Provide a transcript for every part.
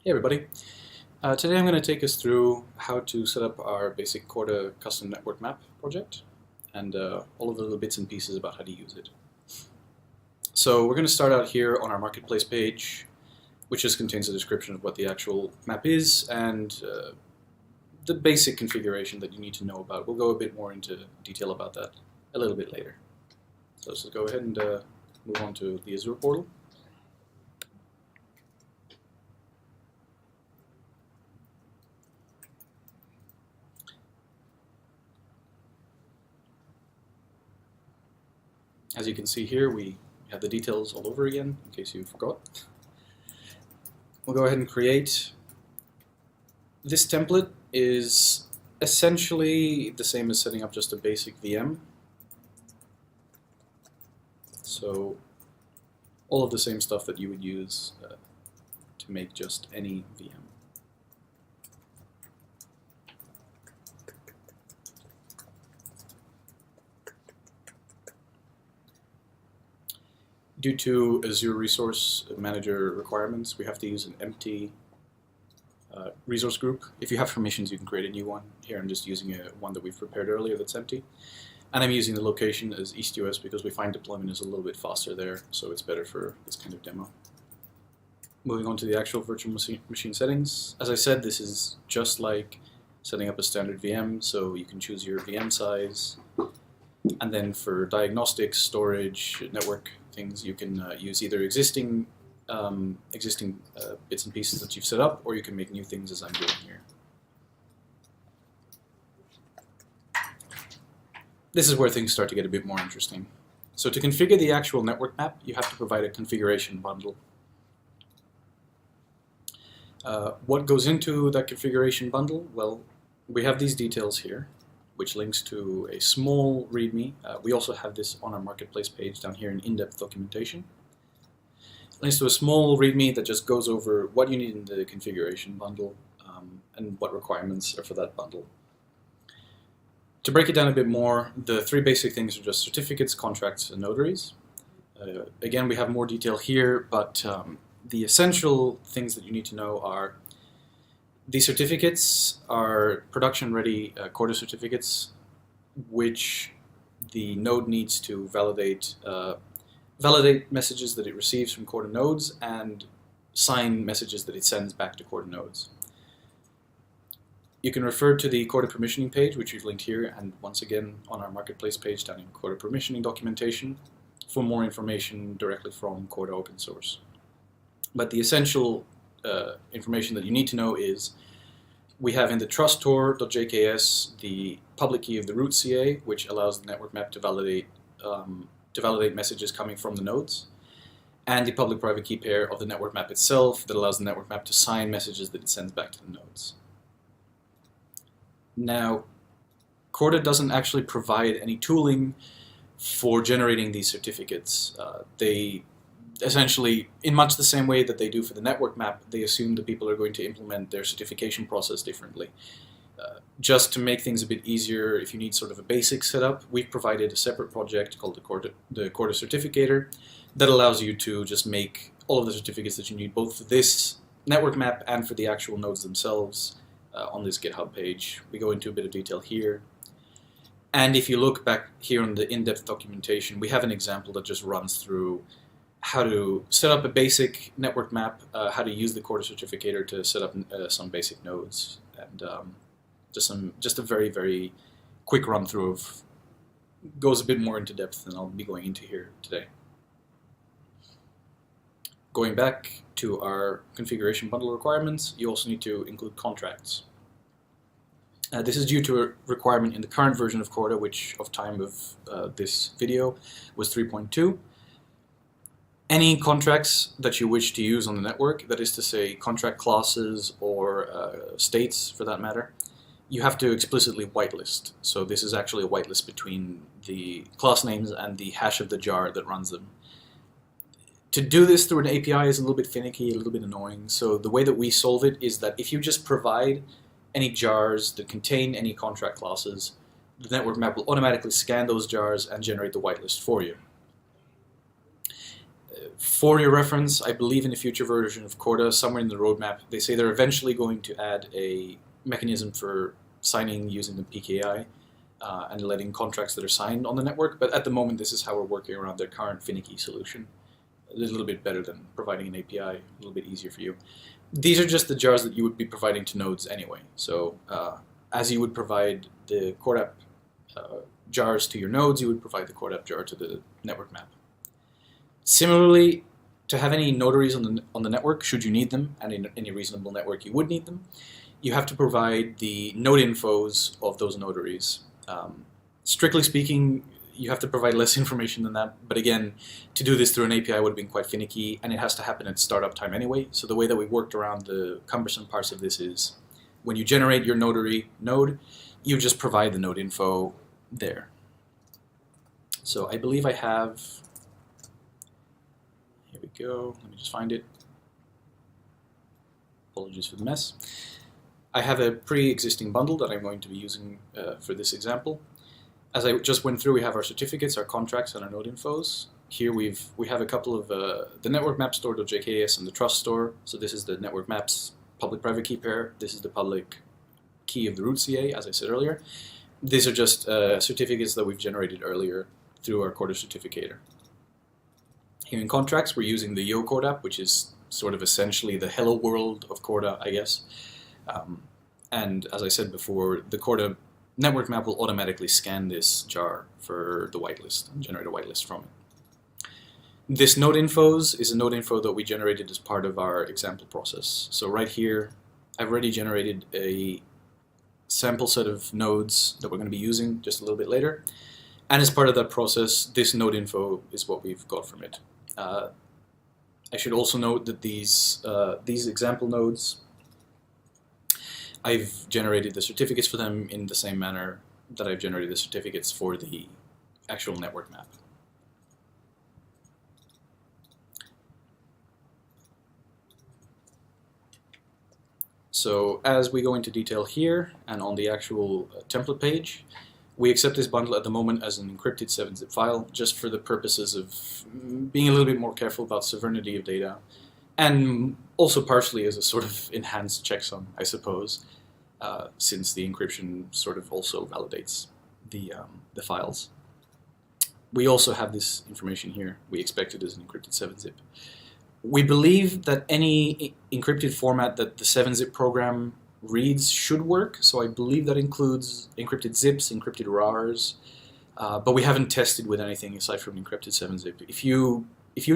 Hey everybody. Today I'm going to take us through how to set up our basic Corda custom network map project and all of the little bits and pieces about how to use it. So we're going to start out here on our marketplace page, which just contains a description of what the actual map is and the basic configuration that you need to know about. We'll go a bit more into detail about that a little bit later. So let's just go ahead and move on to the Azure portal. As you can see here, we have the details all over again, in case you forgot. We'll go ahead and create. This template is essentially the same as setting up just a basic VM. So all of the same stuff that you would use to make just any VM. Due to Azure Resource Manager requirements, we have to use an empty resource group. If you have permissions, you can create a new one. Here I'm just using one that we've prepared earlier that's empty. And I'm using the location as EastUS because we find deployment is a little bit faster there, so it's better for this kind of demo. Moving on to the actual virtual machine settings. As I said, this is just like setting up a standard VM, so you can choose your VM size. And then for diagnostics, storage, network things, you can use either existing bits and pieces that you've set up, or you can make new things as I'm doing here. This is where things start to get a bit more interesting. So to configure the actual network map, you have to provide a configuration bundle. What goes into that configuration bundle? Well, we have these details here, which links to a small README. We also have this on our marketplace page down here in in-depth documentation. Links to a small README that just goes over what you need in the configuration bundle and what requirements are for that bundle. To break it down a bit more, the three basic things are just certificates, contracts, and notaries. Again, we have more detail here, but the essential things that you need to know are these certificates are production-ready Corda certificates, which the node needs to validate messages that it receives from Corda nodes and sign messages that it sends back to Corda nodes. You can refer to the Corda permissioning page, which we've linked here, and once again on our marketplace page down in Corda permissioning documentation for more information directly from Corda open source. But the essential information that you need to know is we have in the trustor.jks the public key of the root CA, which allows the network map to validate messages coming from the nodes, and the public-private key pair of the network map itself that allows the network map to sign messages that it sends back to the nodes. Now, Corda doesn't actually provide any tooling for generating these certificates. They essentially, in much the same way that they do for the network map, they assume that people are going to implement their certification process differently. Just to make things a bit easier, if you need sort of a basic setup, we've provided a separate project called the Corda Certificator that allows you to just make all of the certificates that you need, both for this network map and for the actual nodes themselves on this GitHub page. We go into a bit of detail here. And if you look back here on the in-depth documentation, we have an example that just runs through how to set up a basic network map, how to use the Corda Certificator to set up some basic nodes, and just a very, very quick run through of, goes a bit more into depth than I'll be going into here today. Going back to our configuration bundle requirements, you also need to include contracts. This is due to a requirement in the current version of Corda, which of time of this video was 3.2. Any contracts that you wish to use on the network, that is to say contract classes or states for that matter, you have to explicitly whitelist. So this is actually a whitelist between the class names and the hash of the jar that runs them. To do this through an API is a little bit finicky, a little bit annoying. So the way that we solve it is that if you just provide any jars that contain any contract classes, the network map will automatically scan those jars and generate the whitelist for you. For your reference, I believe in the future version of Corda, somewhere in the roadmap, they say they're eventually going to add a mechanism for signing using the PKI and letting contracts that are signed on the network, but at the moment this is how we're working around their current finicky solution. A little bit better than providing an API, a little bit easier for you. These are just the jars that you would be providing to nodes anyway, so as you would provide the CordApp jars to your nodes, you would provide the CordApp jar to the network map. Similarly, to have any notaries on the network, should you need them, and in any reasonable network you would need them, you have to provide the node infos of those notaries. Strictly speaking, you have to provide less information than that, but again, to do this through an API would have been quite finicky, and it has to happen at startup time anyway, so the way that we worked around the cumbersome parts of this is, when you generate your notary node, you just provide the node info there. So I believe I have... Here we go, let me just find it. Apologies for the mess. I have a pre-existing bundle that I'm going to be using for this example. As I just went through, we have our certificates, our contracts, and our node infos. Here we have a couple of the network map store.jks and the trust store. So this is the network maps public-private key pair. This is the public key of the root CA, as I said earlier. These are just certificates that we've generated earlier through our Corda certificator. Here in contracts, we're using the Yo CordApp, which is sort of essentially the hello world of Corda, I guess. And as I said before, the Corda network map will automatically scan this jar for the whitelist and generate a whitelist from it. This node infos is a node info that we generated as part of our example process. So right here, I've already generated a sample set of nodes that we're going to be using just a little bit later. And as part of that process, this node info is what we've got from it. I should also note that these example nodes, I've generated the certificates for them in the same manner that I've generated the certificates for the actual network map. So as we go into detail here and on the actual template page, we accept this bundle at the moment as an encrypted 7-zip file, just for the purposes of being a little bit more careful about sovereignty of data, and also partially as a sort of enhanced checksum, I suppose, since the encryption sort of also validates the files. We also have this information here. We expect it as an encrypted 7-zip. We believe that any encrypted format that the 7-zip program reads should work, so I believe that includes encrypted zips, encrypted RARs, but we haven't tested with anything aside from encrypted 7-zip. If you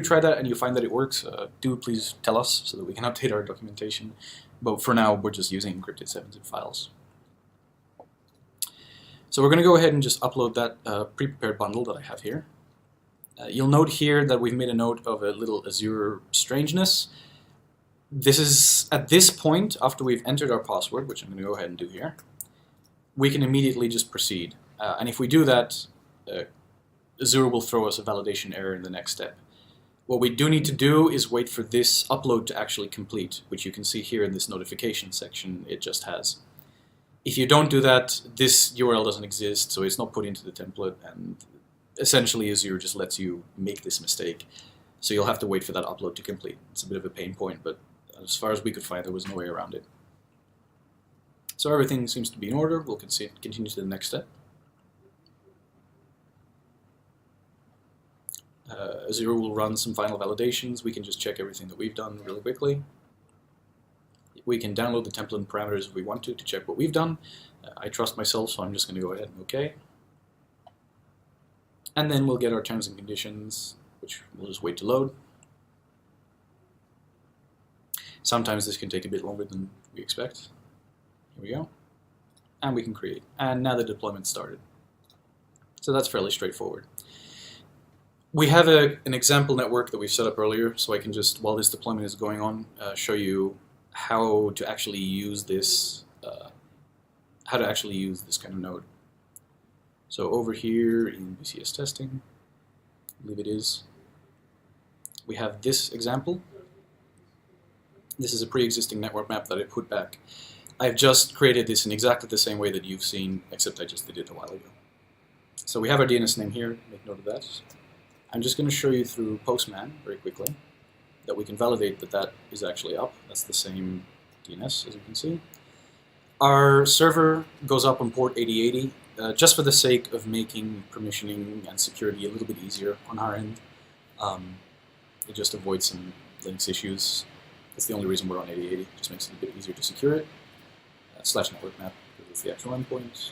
try that and you find that it works, do please tell us so that we can update our documentation. But for now, we're just using encrypted 7-zip files. So we're going to go ahead and just upload that pre-prepared bundle that I have here. You'll note here that we've made a note of a little Azure strangeness. This is, at this point, after we've entered our password, which I'm going to go ahead and do here, we can immediately just proceed. And if we do that, Azure will throw us a validation error in the next step. What we do need to do is wait for this upload to actually complete, which you can see here in this notification section it just has. If you don't do that, this URL doesn't exist, so it's not put into the template, and essentially Azure just lets you make this mistake. So you'll have to wait for that upload to complete. It's a bit of a pain point, but as far as we could find, there was no way around it. So everything seems to be in order. We'll continue to the next step. Azure will run some final validations. We can just check everything that we've done really quickly. We can download the template parameters if we want to check what we've done. I trust myself, so I'm just going to go ahead and OK. And then we'll get our terms and conditions, which we'll just wait to load. Sometimes this can take a bit longer than we expect. Here we go. And we can create. And now the deployment started. So that's fairly straightforward. We have an example network that we've set up earlier, so I can just, while this deployment is going on, show you how to actually use this, kind of node. So over here in BCS testing, I believe it is, we have this example. This is a pre-existing network map that I put back. I've just created this in exactly the same way that you've seen, except I just did it a while ago. So we have our DNS name here, make note of that. I'm just going to show you through Postman very quickly that we can validate that that is actually up. That's the same DNS, as you can see. Our server goes up on port 8080 just for the sake of making permissioning and security a little bit easier on our end. It just avoids some links issues. That's the only reason we're on 8080. It just makes it a bit easier to secure it. /network map is the actual endpoint.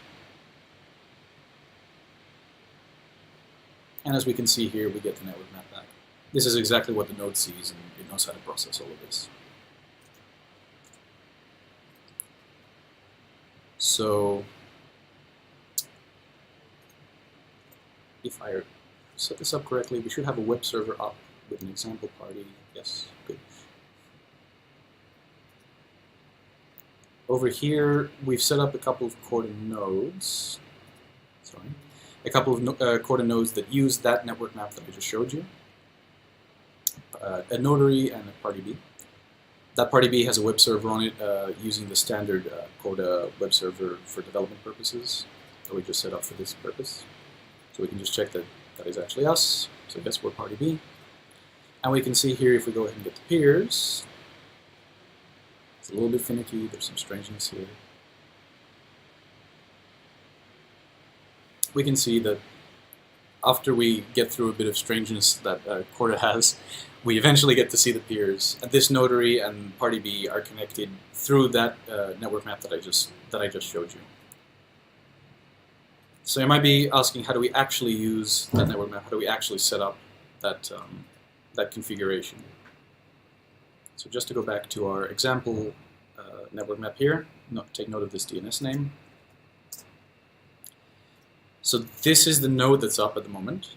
And as we can see here, we get the network map back. This is exactly what the node sees, and it knows how to process all of this. So if I set this up correctly, we should have a web server up with an example party. Yes, good. Over here, we've set up a couple of Corda nodes. Sorry. A couple of Corda nodes that use that network map that I just showed you. A notary and a party B. That party B has a web server on it using the standard Corda web server for development purposes that we just set up for this purpose. So we can just check that that is actually us. So yes, we're party B. And we can see here, if we go ahead and get the peers, it's a little bit finicky, there's some strangeness here. We can see that after we get through a bit of strangeness that Corda has, we eventually get to see the peers. And this notary and party B are connected through that network map that I just showed you. So you might be asking, how do we actually use that network map? How do we actually set up that that configuration? So just to go back to our example network map here, take note of this DNS name. So this is the node that's up at the moment.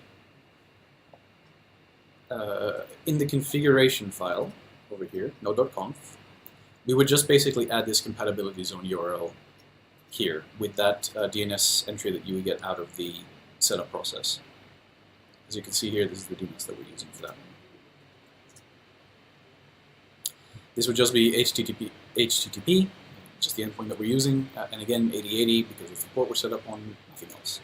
In the configuration file over here, node.conf, we would just basically add this compatibility zone URL here with that DNS entry that you would get out of the setup process. As you can see here, this is the DNS that we're using for that. This would just be HTTP, just the endpoint that we're using, and again 8080 because it's the port we're set up on, nothing else.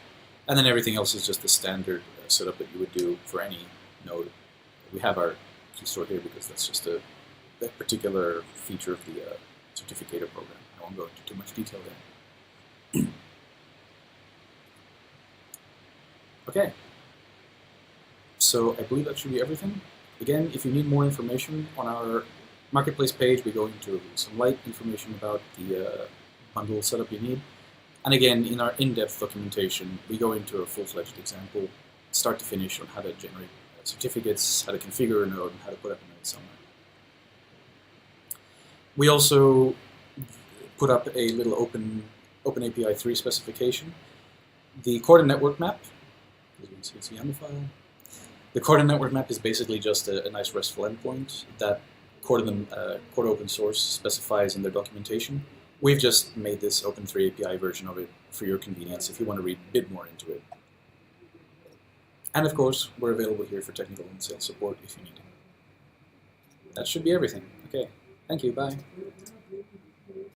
And then everything else is just the standard setup that you would do for any node. We have our key store here because that's just a particular feature of the certificator program. I won't go into too much detail there. Okay, so I believe that should be everything. Again, if you need more information on our marketplace page, we go into some light information about the bundle setup you need. And again, in our in-depth documentation, we go into a full-fledged example, start to finish, on how to generate certificates, how to configure a node, and how to put up a node somewhere. We also put up a little OpenAPI 3 specification. The Corda network map, as you can see, it's a YAML file. The Corda network map is basically just a nice RESTful endpoint that Corda open source specifies in their documentation. We've just made this Open3 API version of it for your convenience if you want to read a bit more into it. And of course, we're available here for technical and sales support if you need it. That should be everything. Okay, thank you, bye.